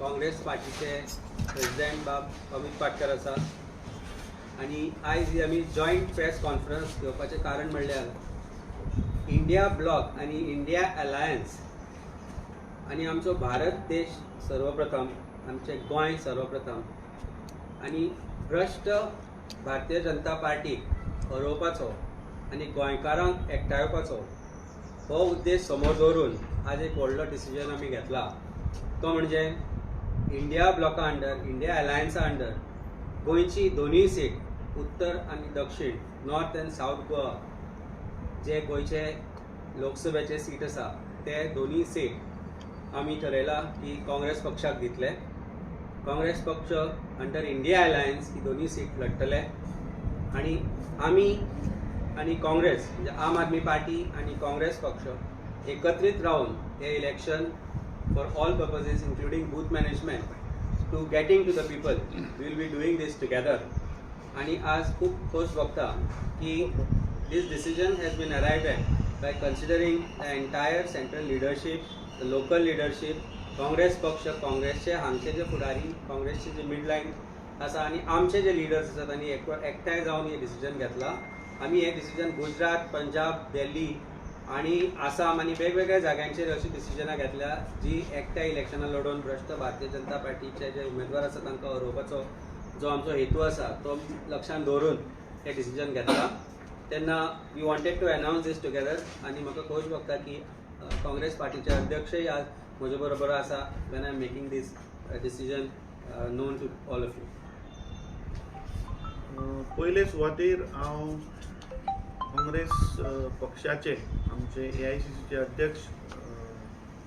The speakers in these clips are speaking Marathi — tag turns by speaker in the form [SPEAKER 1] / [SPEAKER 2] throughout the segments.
[SPEAKER 1] काँग्रेस पार्टीचे प्रेसिडेंट बाब अमित पाटकर आसा आणि आयज आमी जॉयंट प्रेस कॉन्फरन्स घेवपाचें कारण म्हणल्यार इंडिया ब्लॉक आणि इंडिया अलायन्स आणि आमचो भारत देश सर्वप्रथम, आमचे गोंय सर्वप्रथम आणि भ्रश्ट भारतीय जनता पार्टीक हरोवपाचो आणि गोंयकारांक एकठांयवपाचो हो उद्देश समोर दवरून आज एक व्हडलो डिसिजन आमी घेतला. तो म्हणजे इंडिया ब्लॉका अंडर, इंडिया अलायन्सा अंडर गोंयची दोनूय सीट उत्तर आणि दक्षिण, नॉर्थ अँड साऊथ गोवा जे गोंयचे लोकसभेचे सीट आसा ते दोनूय सीट आमी ठरयला की काँग्रेस पक्षाक दितले. काँग्रेस पक्ष अंडर इंडिया अलायन्स ही दोनूय सीट लढतले आणि आमी आणि काँग्रेस म्हणजे आम आदमी पार्टी आणि काँग्रेस पक्ष एकत्रित राहून हे election for all purposes including booth management to getting to the people we will be doing this together. आणि आज खूप खोश बघता की this decision has been arrived at by considering the entire central leadership, the local leadership, Congress पक्ष, काँग्रेसचे हांगचे जे फुडारी, काँग्रेसचे जे मिडलायन आसा आणि आमचे जे लिडर्स आसात तांणी एकठांय जावन हे डिसिजन घेतला. आमी हे डिसिजन गुजरात, पंजाब, दिल्ली आणि आसाम आणि वेगवेगळ्या जाग्यांचेर अशी डिसिजनां घेतल्या जी एकठांय इलेक्शनां लढोवन भ्रश्ट भारतीय जनता पार्टीचे जे उमेदवार आसा तांकां हरोवपाचो जो आमचो हेतू आसा तो लक्षांत दवरून हे डिसिजन घेतला. तेन्ना we wanted to announce this together आणि म्हाका खोश भोगता की काँग्रेस पार्टीचे अध्यक्षय आज म्हजे बरोबर आसा when I am making this decision known to all of you.
[SPEAKER 2] पयले सुवातेर हांव काँग्रेस पक्षाचे आमचे AICCचे अध्यक्ष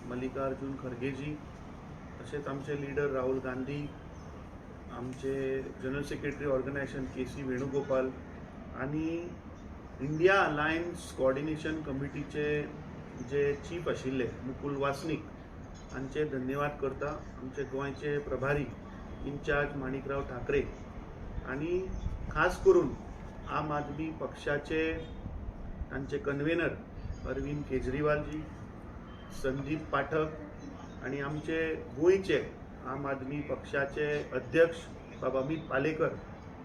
[SPEAKER 2] मल्लिकार्जुन खरगेजी, तशेंच आमचे लिडर राहुल गांधी, आमचे general secretary organisation KC Venugopal आणि इंडिया अलायन्स कोऑर्डिनेशन कमिटीचे जे चीफ आशिल्ले मुकुल वासनिक हांचे धन्यवाद करता. आमचे गोंयचे प्रभारी इन्चार्ज माणिकराव ठाकरे आणि खास करून आम आदमी पक्षाचे तांचे कन्वेनर अरविंद केजरीवालजी, संदीप पाठक आणि आमचे गोंयचे आम आदमी पक्षाचे अध्यक्ष बाबा अमित पालेकर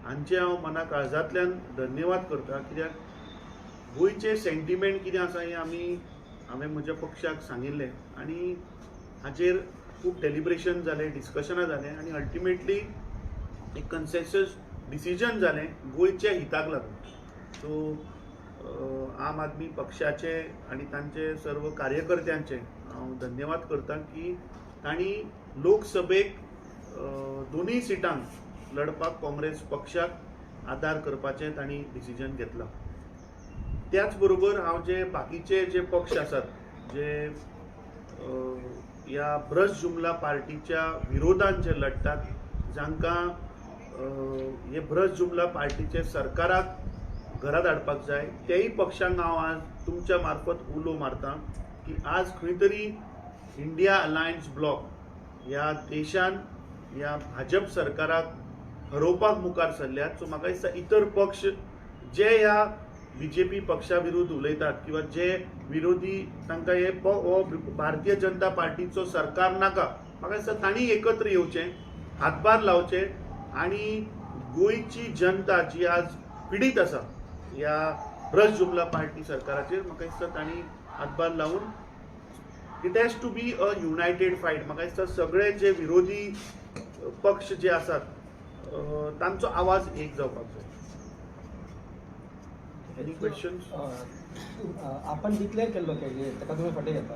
[SPEAKER 2] हांचे हांव मना काळजांतल्यान धन्यवाद करता. कित्याक गोंयचे सेंटिमेंट कितें आसा हें हांवें म्हज्या पक्षाक सांगिल्लें आनी हाचेर खूब डेलिब्रेशन जालें, डिस्कशनां जालें आनी अल्टिमेटली एक कन्सेन्सस डिसिजन जालें गोंयच्या हिताक लागून. सो आम आदमी पक्षाचे आणि तांचे सर्व कार्यकर्त्यांचे हांव धन्यवाद करता की तांणी लोकसभेक दोनूय सिटांक लढपाक काँग्रेस पक्षाक आदार करपाचें तांणी डिसिजन घेतलां. त्याच बरोबर हांव जे बाकीचे जे पक्ष आसात जे ह्या भ्रश्ट जुमला पार्टीच्या विरोधान जे लढटात, जांकां हे भ्रश्ट जुमला पार्टीचे सरकाराक घरा धाडपाक जाय, तेय पक्षांक हांव आज तुमच्या मार्फत उलो मारतां की आज खंय तरी इंडिया अलायन्स ब्लॉक ह्या देशान ह्या भाजप सरकाराक हरोवपाक मुखार सरल्यात. सो म्हाका दिसता इतर पक्ष जे ह्या BJP पक्षा विरुद्ध उलयतात किंवा जे विरोधी तांकां हे भारतीय जनता पार्टीचो सरकार नाका, म्हाका दिसता तांणी एकत्र येवचें, हातभार लावचे आणि गोंयची जनता जी आज पिडीत आसा ह्या भ्रश्ट जुमला पार्टी सरकाराचेर, म्हाका दिसता तांणी हातभार लावून it has to be a united fight. म्हाका दिसता सगळे जे विरोधी पक्ष जे आसात तांचो आवाज एक जावपाक जाय. Any questions?
[SPEAKER 3] आपण डिक्लेअर केल्लो की ताका तुमी फाटीं घेता.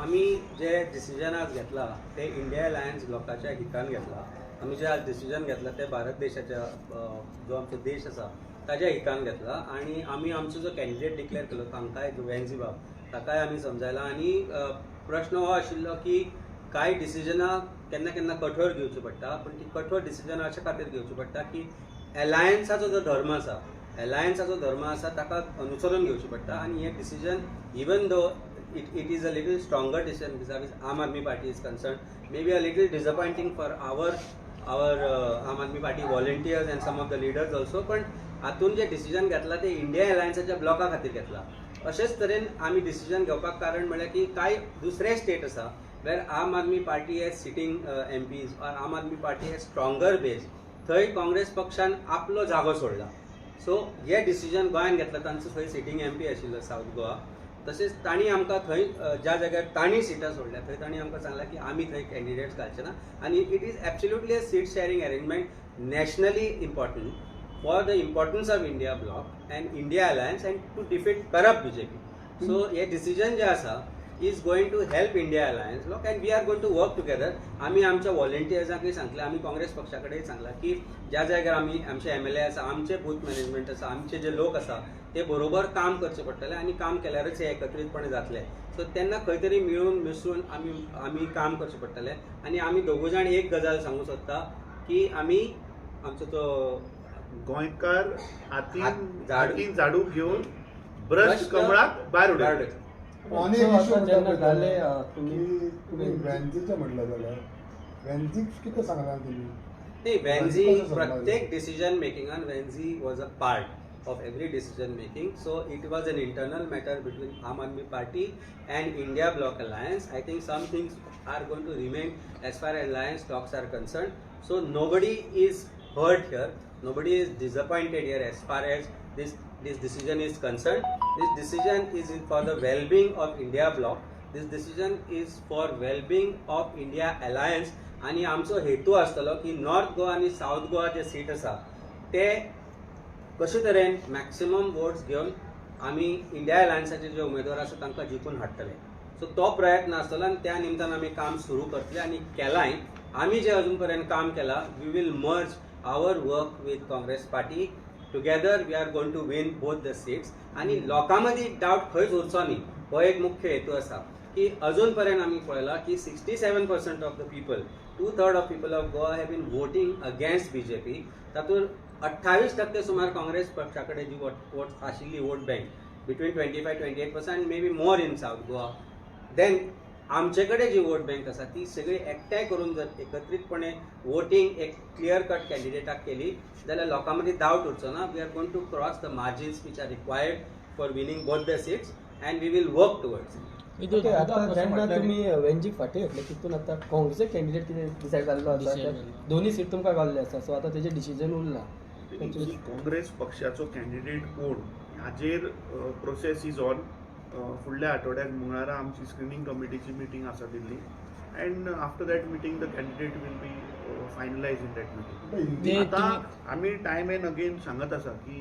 [SPEAKER 1] आमी जे डिसिजन आज घेतला ते इंडिया अलायन्स ब्लॉकाच्या हितान घेतला. आमी जे आज डिसिजन घेतला ते भारत देशाच्या जो आमचो देश आसा ताच्या हितान घेतला आणि आमी आमचो जो कॅन्डिडेट डिक्लेअर केलो तांकांय जुवेंजी बाब ताकाय आमी समजायला. आणि प्रश्न हो आशिल्लो की कांय डिसिजनां केन्ना केन्ना कठोर घेवची पडटा, पण ती कठोर डिसिजनां अशा खातीर घेवची पडटा की अलायन्साचो जो धर्म आसा ताका अनुसरून घेवची पडटा. आणि हे decision even though it is a little stronger decision vis-a-vis Aam Aadmi Party is concerned, maybe a little disappointing for our Aam Aadmi Party volunteers and some of the leaders also, पण हातून जे डिसिजन घेतला ते इंडिया अलायन्साच्या ब्लॉका खातीर घेतला. अशेच तरेन आमी डिसिजन घेवपाक कारण म्हळ्यार की कांय दुसरे स्टेट आसा where Aam Aadmi Party has sitting MPs or Aam Aadmi Party has stronger base, थंय काँग्रेस पक्षान आपलो जागो सोडला. सो हे डिसिजन गोंयान घेतला. तांचो थंय सिटींग MP आशिल्लो साऊथ गोवा. तशेंच तांणी आमकां थंय ज्या जाग्यार तांणी सिटां सोडल्या थंय तांणी आमकां सांगलां की आमी थंय कॅन्डिडेट्स घालचे ना. आनी it is absolutely a seat sharing arrangement nationally important for the importance of India block and India alliance and to defeat corrupt BJP. So हे डिसिजन जे आसा is going to help India Alliance block and we are going to work together. आम्ही आमच्या व्हॉलंटियर्सांकय सांगले, आम्ही काँग्रेस पक्षाकडेय सांगला की ज्या जाग्यार आम्ही आमचे MLA आसा, आमचे बूथ मॅनेजमेंट आसा, आमचे जे लोक आसा ते बरोबर काम करचे पडटले आणि काम केल्यारच हे एकत्रितपणे जातले. सो तेन्ना खंय तरी मिळून मिसळून आम्ही काम करचे पडटले. आणि आम्ही दोगूय जाण एक गजाल सांगू सोदता की आम्ही आमचो तो
[SPEAKER 2] गोंयकार
[SPEAKER 1] हातीन
[SPEAKER 2] हातीन झाडू घेऊन ब्रश कमळात भायर उडयता.
[SPEAKER 4] आणि एक इशू
[SPEAKER 3] जेन्ना घाले
[SPEAKER 4] तुम्ही
[SPEAKER 3] तुम्ही
[SPEAKER 4] वॅन्झीचे म्हटलं जाल्यार वॅन्झीक कितें सांगला तुमी?
[SPEAKER 1] नाही, वॅन्झी
[SPEAKER 4] कसं सांगला?
[SPEAKER 1] प्रत्येक डिसिजन मेकिंगान वॅन्झी was a part of every decision making. So it was an internal matter between Aam Aadmi Party and India Bloc Alliance. I think some things are going to remain as far as alliance talks are concerned. So nobody is hurt here. Nobody is disappointed here as far as this decision is concerned. This decision is for the well-being of India Bloc. This decision is for well-being of India Alliance. आणि आमचो हेतू आसतलो की नॉर्थ गोवा आणि साऊथ गोवा जे सीट आसा ते कशे तरेन मॅक्सिमम वोट्स घेवन आमी इंडिया अलायन्साचे जे उमेदवार आसा तांकां जिखून हाडटले. सो तो प्रयत्न आसतलो आनी त्या निमतान आमी काम सुरू करतले आनी केलाय. आमी जे अजून पर्यंत काम केला, we will merge our work with Congress party. Together we are going to win both the seats. आणि लोकां मदीं डावट खंयच उरचो न्ही, हो एक मुख्य हेतू आसा. की अजून पर्यंत आमी पळयला की 67% of the people, 2/3 of people of Goa have been voting against BJP. तातूंत 28% सुमार काँग्रेस पक्षाकडे जी वोट आशिल्ली vote bank, between 25-28% may be more in south Goa. Then आमचे कडेन जी वोट बँक आसा ती सगळी एकठांय करून जर एकत्रितपणे वोटिंग एक क्लियर कट कॅन्डिडेटाक केली जाल्यार लोकां मदीं डावट उरचो ना. We are going to cross the margins which are required for winning both the seats and we will work towards.
[SPEAKER 3] आता जेन्ना तुम्ही वेंजीक फाटी घेतले तितून आता काँग्रेसचे कॅन्डिडेट कितें डिसायड जाल्लो आसा, दोन्ही सीट तुमकां गावल्ले आसा. सो आता तेजें डिसिजन उरला.
[SPEAKER 2] काँग्रेस पक्षाचो कॅन्डिडेट कोण हाजेर प्रोसेस इज ऑन. फुडल्या आठवड्याक मंगळारा आमची स्क्रिनींग कमिटीची मिटींग आसा Delhi and after that meeting the candidate will be finalise in that meeting. आता आमी टायम एंड अगेन सांगत आसा की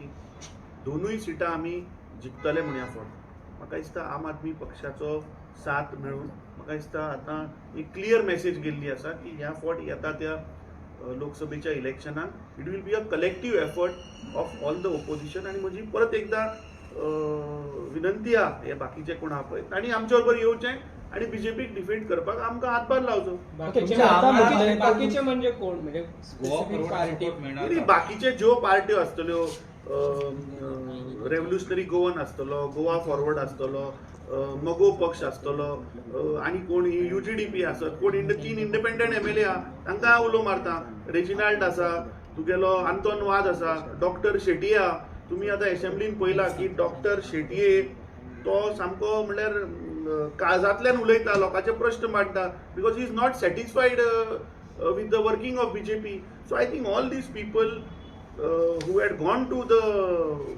[SPEAKER 2] दोनूय सिटां आमी जिखतले म्हण ह्या फावट. म्हाका दिसता आम आदमी पक्षाचो साथ मेळून म्हाका दिसता आतां एक क्लियर मेसेज गेल्ली आसा की ह्या फावट येता त्या लोकसभेच्या इलेक्शनाक it will be a collective effort of all the opposition. आनी म्हजी परत एकदा विनंती आहा हे बाकीचे कोण आहा पळय तांणी आमचे बरोबर येवचें आनी BJPक डिफीट करपाक आमकां हातभार लावचो.
[SPEAKER 5] बाकीचे म्हणजे कोण, म्हणजे पार्टी
[SPEAKER 2] बाकीचे ज्यो पार्ट्यो आसतल्यो, रेव्होल्युशनरी गोवन आसतलो, गोवा फॉरवर्ड आसतलो, मगो पक्ष आसतलो, आनी कोण UGDP आसत, कोण 3 इंडिपेंडंट MLA आहा तांकां उलो मारता. रेजिनाल्ड आसा, तुगेलो आंतोन वाद आसा, डॉक्टर शेटये आहा. तुमी आतां एसेंब्लीन पळयला की डॉक्टर शेटये तो सामको म्हणल्यार काळजांतल्यान उलयता, लोकांचे प्रश्न मांडटा because he is not satisfied with the working of BJP. So I think all these people who had gone to the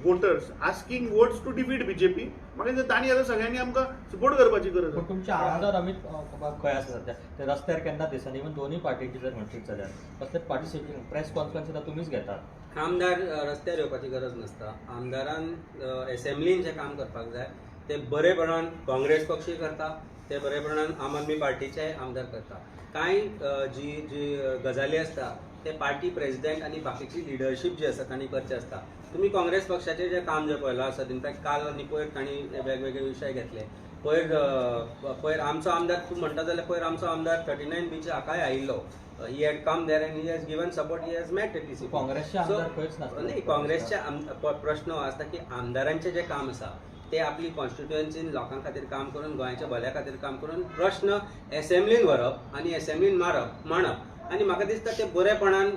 [SPEAKER 2] voters asking votes to defeat BJP, म्हाका दिसता तांणी आतां सगळ्यांनी आमकां सपोर्ट करपाची गरज आसा.
[SPEAKER 6] तुमचे आमदार अमित खंय आसा सध्या, ते रस्त्यार केन्ना दिसना. इवन दोन्ही पार्टीची जर म्हणशीत जाल्यार कसले पार्टिसिपेट प्रेस कॉन्फरन्स तुमीच घेतात.
[SPEAKER 1] आमदार रस्त्यार येवपाची गरज नासता. आमदारान एसेंब्लीन जें काम करपाक जाय ते बरेपणान काँग्रेस पक्षूय करता, ते बरेपणान आम आदमी पार्टीचे आमदार करता. कांय जी गजाली आसता ते पार्टी प्रेसिडेंट आनी बाकीची लिडरशीप जी आसा तांणी करचे आसता. तुम्ही काँग्रेस पक्षाचें जें काम जें पळयलां आसा, इनफॅक्ट काल आनी पयर तांणी वेगवेगळे विशय घेतले. पयर आमचो आमदार तूं म्हणटा जाल्यार पयर आमचो आमदार 39B हाकाय आयिल्लो. he had come there and he has given support, he has met TCP.
[SPEAKER 6] काँग्रेसचे आमदार खंयच नासता.
[SPEAKER 1] नाही, काँग्रेसचे प्रश्न हो आसता की आमदारांचे जे काम आसा ते आपली कॉन्स्टिट्युएन्सीन लोकां खातीर काम करून, गोंयच्या भल्या खातीर काम करून प्रश्न एसेंब्लीन व्हरप आनी एसेंब्लीन मांडप. आनी म्हाका दिसता ते बरेपणान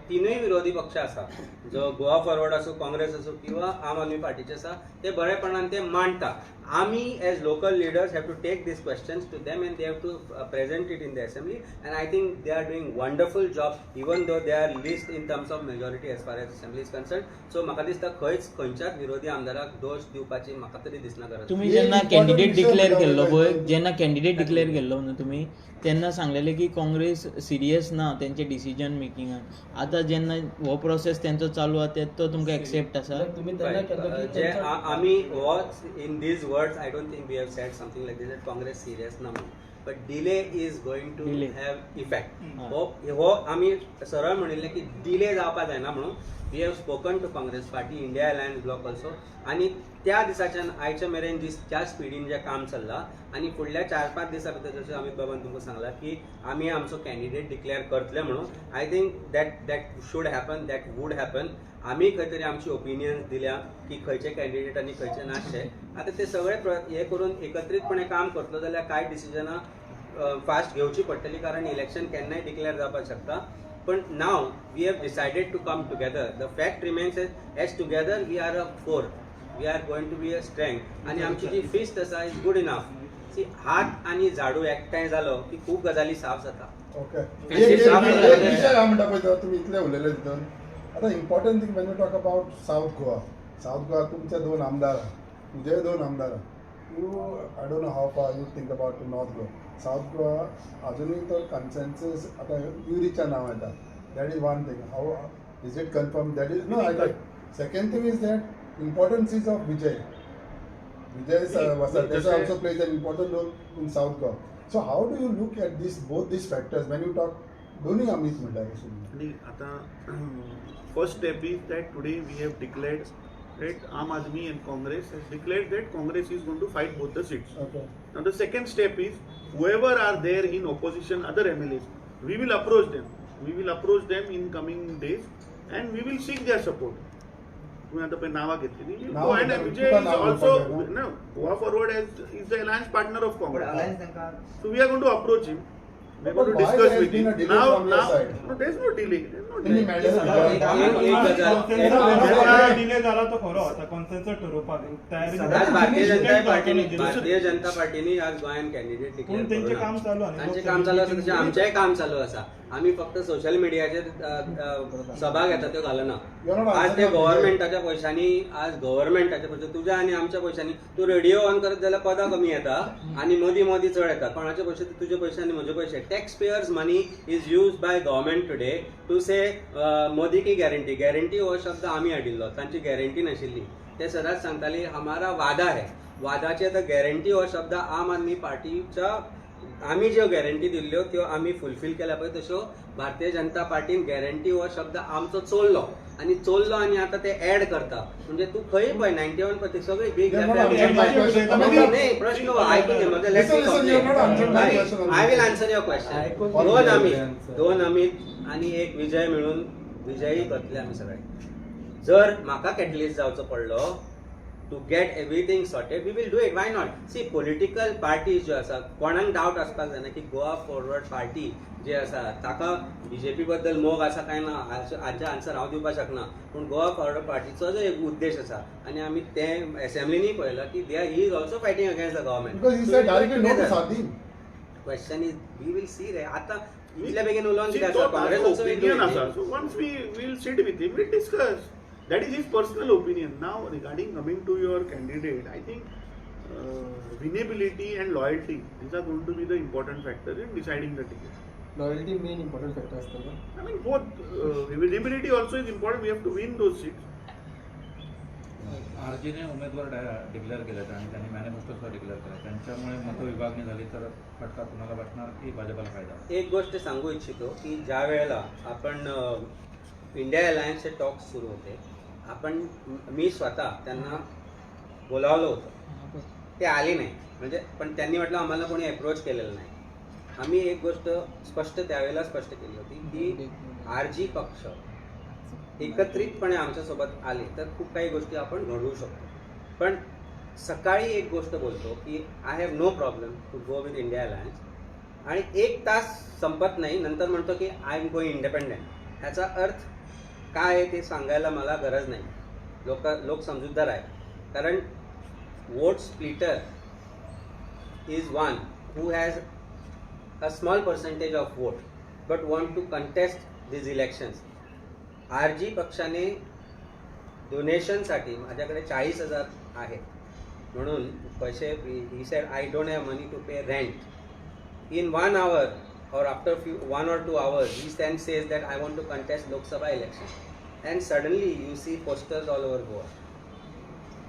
[SPEAKER 1] तीनूय विरोधी पक्ष आसा, जो गोवा फॉरवर्ड असो, काँग्रेस असो किंवा आम आदमी पार्टीचे आसा, ते बरेपणान ते मांडटा. आमी as local leaders have to take these questions to them and they have to present it in the assembly and I think they are doing wonderful job even though they are least in terms of majority as far as assembly is concern. सो म्हाका दिसता खंयच्याच विरोधी आमदाराक दोश दिवपाची म्हाका तरी दिसना गरज.
[SPEAKER 5] तुम्ही
[SPEAKER 4] हे
[SPEAKER 5] जेन्ना
[SPEAKER 4] important
[SPEAKER 5] कॅन्डिडेट
[SPEAKER 4] विषय
[SPEAKER 5] डिक्लेअर
[SPEAKER 4] निवडला
[SPEAKER 5] केल्लो पळय,
[SPEAKER 4] पाहिजे.
[SPEAKER 5] जेन्ना कॅन्डिडेट डिक्लेअर केल्लो न्हू तुम्ही, तेन्ना सांगलेले की काँग्रेस सिरियस ना तेंचे डिसिजन मेकिंगान. आतां जेन्ना हो प्रोसेस तेंचो चालू आसा तो तुमकां एक्सेप्ट आसा?
[SPEAKER 3] तुम्ही त्यांना केलं की
[SPEAKER 1] जे
[SPEAKER 3] त्यांचं-
[SPEAKER 1] आम्ही watch in these words I don't think we have said something like this that Congress serious ना म्हणून, but delay is going to
[SPEAKER 5] Delay.
[SPEAKER 1] Have effect.
[SPEAKER 5] हा.
[SPEAKER 1] हो आम्ही सरळ म्हणिल्लें की डिले जावपा जायना म्हणून. We have spoken to Congress party, India alliance block also, आणि त्या दिसाच्यान आयच्या मेरेन ज्या स्पिडीन जें काम चल्लां आनी फुडल्या 4-5 दिसां भितर जशें अमित बाबान तुमकां सांगलां की आमी आमचो कॅन्डिडेट डिक्लेअर करतले म्हणून. I think that should happen, that would happen. आमी खंय तरी आमची ओपिनियन्स दिल्या की खंयचे कॅन्डिडेट आनी खंयचे नासचे. आतां ते सगळे हे करून एकत्रीतपणे काम करतलो जाल्यार कांय डिसिजनां फास्ट घेवची पडटली, कारण इलेक्शन केन्नाय डिक्लेअर जावपाक शकता. पण now we have decided to come together. The fact remains as together we are a force, we are going to be a strength. आणि आमची जी फिस्ट आसा इज गुड इनफ. सी हात आणि झाडू एकठांय जालो की खूब गजाली साफ जाता.
[SPEAKER 4] ओके
[SPEAKER 1] एक
[SPEAKER 4] विषय हांव म्हणटा पळय तो तुमी इतले उलयले तितून. आतां important thing when you talk about south Goa तुमचे 2 आमदार, तुजे 2 आमदार. You I don't know how far you think about north Goa. South Goa अजुनूय तो कन्सेन्सस आतां युरीच्या नांव येता. That is one thing. How is it confirm that is no I got. Second thing is that importance is of Vijay Vasartesa also plays an important role in South Goa. So how do you look at both these factors when you talk दोन्ही आम्हीच म्हणटा
[SPEAKER 2] आणि आता first step is that today we have declared that Aam Aadmi and Congress has declared that Congress is going to fight both the seats.
[SPEAKER 4] Okay.
[SPEAKER 2] Now the second step is whoever are there in opposition, other MLAs, we will approach them. We will approach them in coming days and we will seek their support. तुम्ही आता नावा घेतली. Vijay is also no Goa Forward is the alliance partner of Congress. So we are going to approach him. We are going to discuss with him. Now, no, there is no delay.
[SPEAKER 7] Delay झाला तो खरो आता कॉन्सेन्सस ठरवपाक तयारी
[SPEAKER 1] आज भारतीय जनता पार्टीनी आज गोंयान कॅन्डिडेट
[SPEAKER 7] पूण तेंचें काम चालू आसा.
[SPEAKER 1] तांचें काम चालू आसा तशें आमचेंय काम चालू आसा. आमी फक्त सोशल मिडियाचेर सभा घेता त्यो घालना. आज ते गव्हर्नमेंटाच्या पैशांनी, आज गव्हर्नमेंटाच्या पैशांनी तुज्या आनी आमच्या पैशांनी तूं रेडिओ ऑन करत जाल्यार पदां कमी येता आनी मदीं चड येता. कोणाचे पैसे तुजे पैसे आनी म्हजे पैसे. Tax payers money is used by government today to say Modi की गॅरंटी. गॅरंटी हो शब्द आमी हाडिल्लो, तांची गॅरंटी नाशिल्ली. ते सदांच सांगताली हमारा वादा है. वादाचे तर गॅरंटी हो शब्द आम आदमी पार्टीच्या आमी ज्यो गॅरंटी दिल्ल्यो त्यो आमी फुलफील केल्या पळय तश्यो भारतीय जनता पार्टीन गॅरंटी हो शब्द आमचो चोरलो आनी आतां ते ऍड करता. म्हणजे तूं खंय पळय 91% सगळी बीग नाही प्रश्न आयकून घे म्हजो. I will answer your question. दोन अमित आणि एक विजय मिळून विजयी करतले आमी सगळे. जर म्हाका कॅटलिस्ट जावचो पडलो to get everything sorted we will do it. Why not. See political parties ज्यो आसा कोणाक डावट आसपाक जायना की गोवा फॉरवर्ड पार्टी जी आसा ताका बीजेपी बद्दल मोग आसा काय ना हाचे आन्सर हांव दिवपाक शकना. पूण गोवा फॉरवर्ड पार्टीचो जो एक उद्देश आसा आनी आमी ते असेंब्लीनी पळयला की they he is also fighting against the government. Question is we will see रे. आता इतल्या बेगीन उलोवन कितें आसा Congress also.
[SPEAKER 2] So once we will sit with him, we'll discuss. That is his personal opinion. Now regarding coming to your candidate, I think winnability and loyalty, these are going to be the important factors in deciding the ticket.
[SPEAKER 3] Loyalty main important factor असतं ना.
[SPEAKER 2] I mean both winnability also is important. We have to win those seats.
[SPEAKER 8] आरजीने उमेदवार डिक्लेअर केलेत आणि त्यांनी मॅनिफेस्टोचा डिक्लेअर केला. त्यांच्यामुळे मतविभागणी झाली तर फटका कुणाला बसणार की भाजपला फायदा?
[SPEAKER 1] एक गोष्ट सांगू इच्छितो की ज्या वेळेला आपण इंडिया अलायन्सचे टॉक्स सुरू होते, मी स्वतः त्यांना बोलावलं होतं. ते आले नाही म्हणजे, पण त्यांनी म्हटलं आम्हाला कोणी अप्रोच केलेलं नाही. आम्ही एक गोष्ट त्यावेळेला स्पष्ट केली होती की आरजी पक्ष एकत्रितपणे आमच्यासोबत आले तर खूप काही गोष्टी आपण घडवू शकतो. पण सकाळी एक गोष्ट बोलतो की I have no problem to go with India alliance आणि 1 तास संपत नाही नंतर म्हणतो की आय एम गोइंग इंडिपेंडेंट. ह्याचा अर्थ काय आहे ते सांगायला मला गरज नाही. लोक समजूतदार आहे. कारण vote splitter is one who has a small percentage of vote but want to contest these elections. RG पक्षाने डोनेशनसाठी माझ्याकडे 40,000 आहे म्हणून पैसे, he said I don't have money to pay rent. In 1 hour or after 1 or 2 hours he then says that I want to contest Lok Sabha election, and suddenly you see posters all over Goa.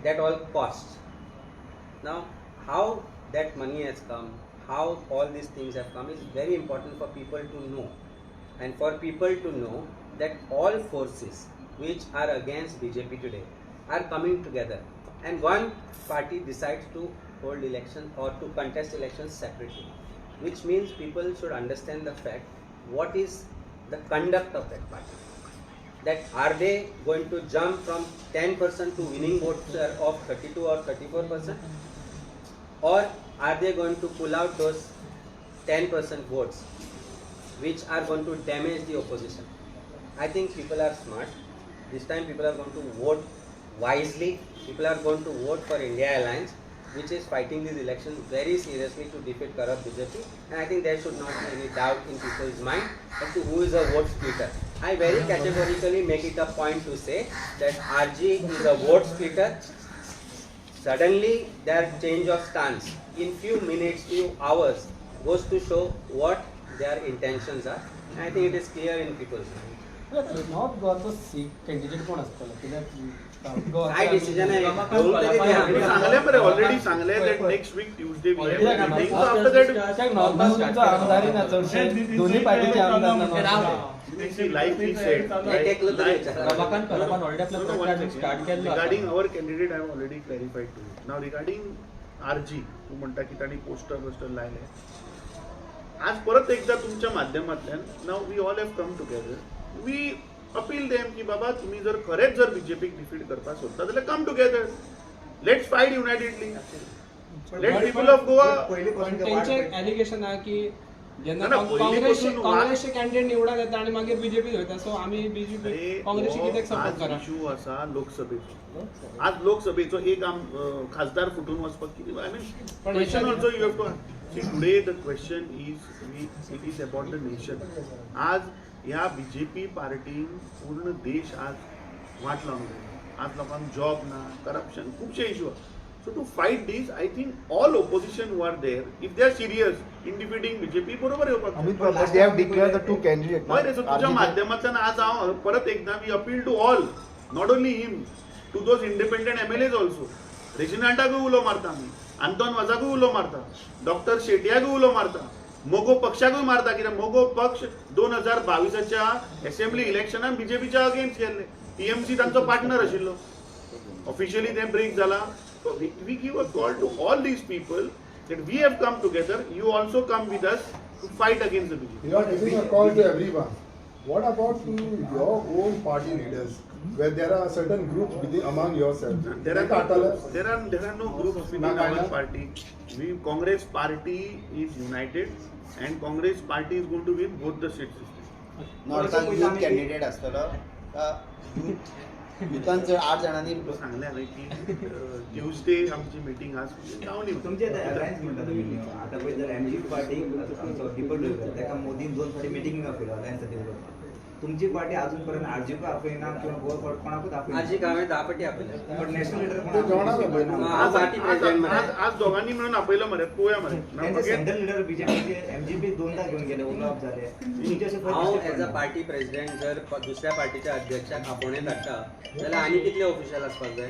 [SPEAKER 1] That all costs. Now how that money has come, how all these things have come is very important for people to know, and for people to know that all forces which are against BJP today are coming together, and one party decides to hold election or to contest elections separately, which means people should understand the fact what is the conduct of that party, that are they going to jump from 10% to winning votes of 32 or 34%, or are they going to pull out those 10% votes which are going to damage the opposition? I think people are smart. This time people are going to vote wisely. People are going to vote for India Alliance, which is fighting these elections very seriously to defeat corrupt BJP. And I think there should not be any doubt in people's mind as to who is a vote splitter. I very categorically make it a point to say that RG is a vote splitter. Suddenly their change of stance in few minutes, few hours goes to show what their intentions are. And I think it is clear in people's mind.
[SPEAKER 3] North गोवाचो कॅन्डिडेट कोण आसतलो? कित्याक
[SPEAKER 1] काय डिसिजन आहे
[SPEAKER 2] सांगले बरे ऑलरेडी सांगले that next week Tuesday we have meeting, so after that
[SPEAKER 3] north आमदारी ना चडशे दोन्ही पार्टीचे आमदार
[SPEAKER 2] like he said,
[SPEAKER 6] Ramakant कदमान already आपलं प्रचार start केलं आता.
[SPEAKER 2] regarding our candidate I have already clarified to you. Now regarding RG, तू म्हणता की त्यांनी पोस्टर लायले. आज परत एकदा तुमच्या माध्यमातल्यान now we all have come together, we appeal them की बाबा तुम्ही जर खरेच जर बीजेपीक डिफीट करपाक सोदता जाल्यार come together, let's fight unitedly, let people of Goa.
[SPEAKER 9] त्यांचे एलिगेशन आहे की जेन्ना
[SPEAKER 2] ना, पयलीं
[SPEAKER 9] काँग्रेसचे
[SPEAKER 2] पासून
[SPEAKER 9] काँग्रेसचे कॅन्डिडेट निवडून येता आणि मागीर बीजेपी वयता, सो आमी बीजेपी काँग्रेसची कित्याक सपोर्ट करा?
[SPEAKER 2] इशू आसा लोकसभेचो. आज लोकसभेचो एक खासदार फुटून वचपाक कितें, I mean question also you have to see today the question it is about the nation. आज ह्या बीजेपी पार्टीन पूर्ण देश आज वाट लावन गेला. आज लोकांक जॉब ना, करप्शन, खुबशे इशू आसा. So to fight this, I think all opposition who are there, if they are serious in defeating BJP, बरोबर येवपाक.
[SPEAKER 10] they have declared the two candidates.
[SPEAKER 2] हय रे, सो तुझ्या माध्यमांतल्यान आज हांव परत एकदा we appeal to all, not only him, to those independent MLAs also. रेजिनाल्डाकूय उलो मारता आमी, आंतोन वाजाकूय उलो मारता, डॉक्टर शेटयाकूय उलो मारता, मोगो पक्षाकूय मारता. कित्याक मोगो पक्ष 2022च्या असेंब्ली इलेक्शनान बीजेपीच्या अगेन्स्ट गेल्ले. TMC तांचो पार्टनर आशिल्लो, ऑफिशियली ते ब्रेक जाला. So we give a call to all these people that we have come together. You also come with us to fight against the BJP.
[SPEAKER 4] You are giving a call to everyone. What about to your own party leaders, where there are certain groups within among yourselves?
[SPEAKER 2] There are no groups within our party. Congress party is united, and Congress party is going to win both the seats.
[SPEAKER 10] नॉर्थान यूथ कॅन्डिडेट आसतलो, युथान जर 8 जाणांनी
[SPEAKER 2] सांगले हांवें की ट्यूजडे आमची मिटींग आज जावन
[SPEAKER 11] तुमचे अलायन्स म्हणटा तुमी आतां पळय जर MGP पार्टी दीपक देवकर ताका मोदीन 2 फावटी मिटींग आपयलो अलायन्साची बरोबर. तुमची पार्टी अजून पर्यंत RGP आपयना किंवा गोवा कोणाकूच आपयना.
[SPEAKER 1] आजी हांवें 10 फावटी आपयल्या.
[SPEAKER 11] पण नॅशनल लिडर
[SPEAKER 2] आज दोघांनी मिळून आपयलो मरे, पळोवया मरे.
[SPEAKER 11] सेंट्रल लिडर बीजेपीचे MGP 2दा घेऊन गेले, उलोवप जाले.
[SPEAKER 1] हांव एज अ पार्टी प्रेसिडेंट जर दुसऱ्या पार्टीच्या अध्यक्षाक आपोवणे धाडटा जाल्यार आनी कितले ऑफिशियल आसपाक जाय?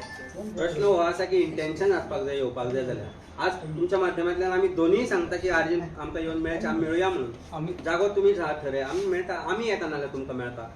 [SPEAKER 1] प्रश्न हो आसा की इंटेन्शन आसपाक जाय येवपाक जाय जाल्यार. आज तुमच्या माध्यमांतल्यान आमी दोनीय सांगता की आर्जीन आमकां येवन मेळचे, आमी मेळुया म्हणून. जागो तुमी थरय, आमी मेळटा, आमी येता नाल्यार तुमकां मेळटा.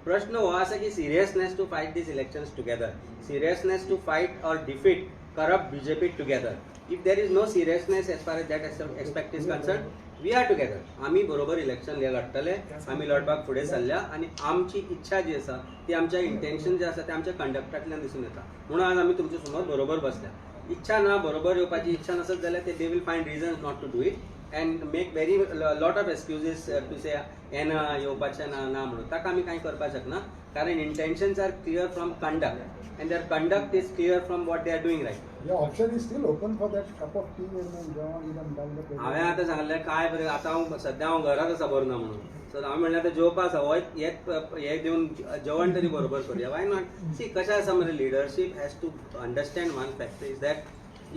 [SPEAKER 1] प्रश्न हो आसा की seriousness to fight this elections together, seriousness to fight or defeat corrupt BJP together. If there is no seriousness as far as that aspect is concern, we are together. आमी बरोबर इलेक्शन लढतले, आमी लढपाक फुडें सरल्या, आनी आमची इच्छा जी आसा ती आमच्या इंटेन्शन जे आसा ते आमच्या कंडक्टांतल्यान दिसून येता. म्हणून आज आमी तुमचे समोर बरोबर बसल्या. इच्छा ना, बरोबर येवपाची इच्छा नसत जाल्यार ते they will find reasons not to do it. And make very lot of excuses to say येना येवपाचें ना म्हणून ताका आमी कांय करपाक शकना कारण intentions are clear from conduct and their conduct is clear from what they are doing right.
[SPEAKER 4] Your option is still open for that cup of tea and then go on even down the table.
[SPEAKER 1] हांवें आतां सांगलें काय बरें आतां हांव सद्या हांव घरात आसा बरो ना म्हणून सो हांवें म्हणलें आतां जेवपा आसा हो हे दिवन जेवण तरी बरोबर करूया. वाय नॉट सी कशें आसा मरे leadership has to understand one fact is that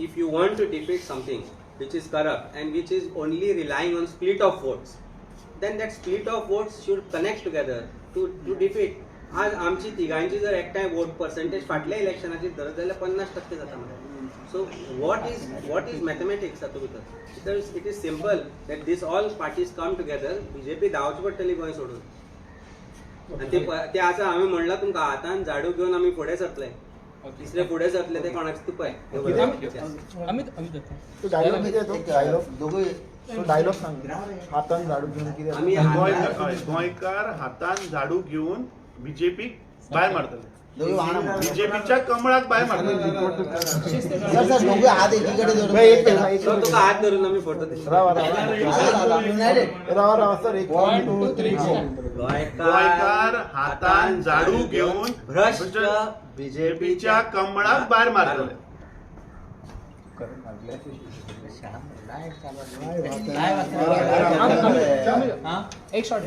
[SPEAKER 1] if you want to defeat something which is corrupt and which is only relying on split of votes, then that split of votes should connect together to defeat. आज आमची तिगांची जर एकठांय वोट पर्सेंटेज फाटल्या इलेक्शनाची धरत जाल्यार 50% जाता मरे. सो वॉट इज मॅथमॅटिक्स तातूंत भितर it is simple that this all parties come together. BJP धांवची पडटली गोंय सोडून आनी ते आसा हांवें म्हणलां तुमकां हातान झाडू घेवन आमी फुडें सरतले. तिसरे फुडें सरतले ते कोणाचे तुपय
[SPEAKER 10] डायलॉग सांग. हातान झाडू घेऊन किती
[SPEAKER 1] आमी
[SPEAKER 2] गोंयकार हातान झाडू घेऊन बीजेपी बाहेर मारतले.
[SPEAKER 10] दोघे वाहन
[SPEAKER 2] बीजेपीच्या कमळाक बाहेर मारतले.
[SPEAKER 10] सर दोघे हात एकीकडे जोडून
[SPEAKER 1] तुका हात धरून आमी फोटो दिसता.
[SPEAKER 10] सर 1 2 3
[SPEAKER 2] गोंयकार हातान झाडू घेऊन
[SPEAKER 1] भ्रष्ट
[SPEAKER 2] बीजेपीच्या कमळाक बाहेर मारतले.
[SPEAKER 9] एक शॉट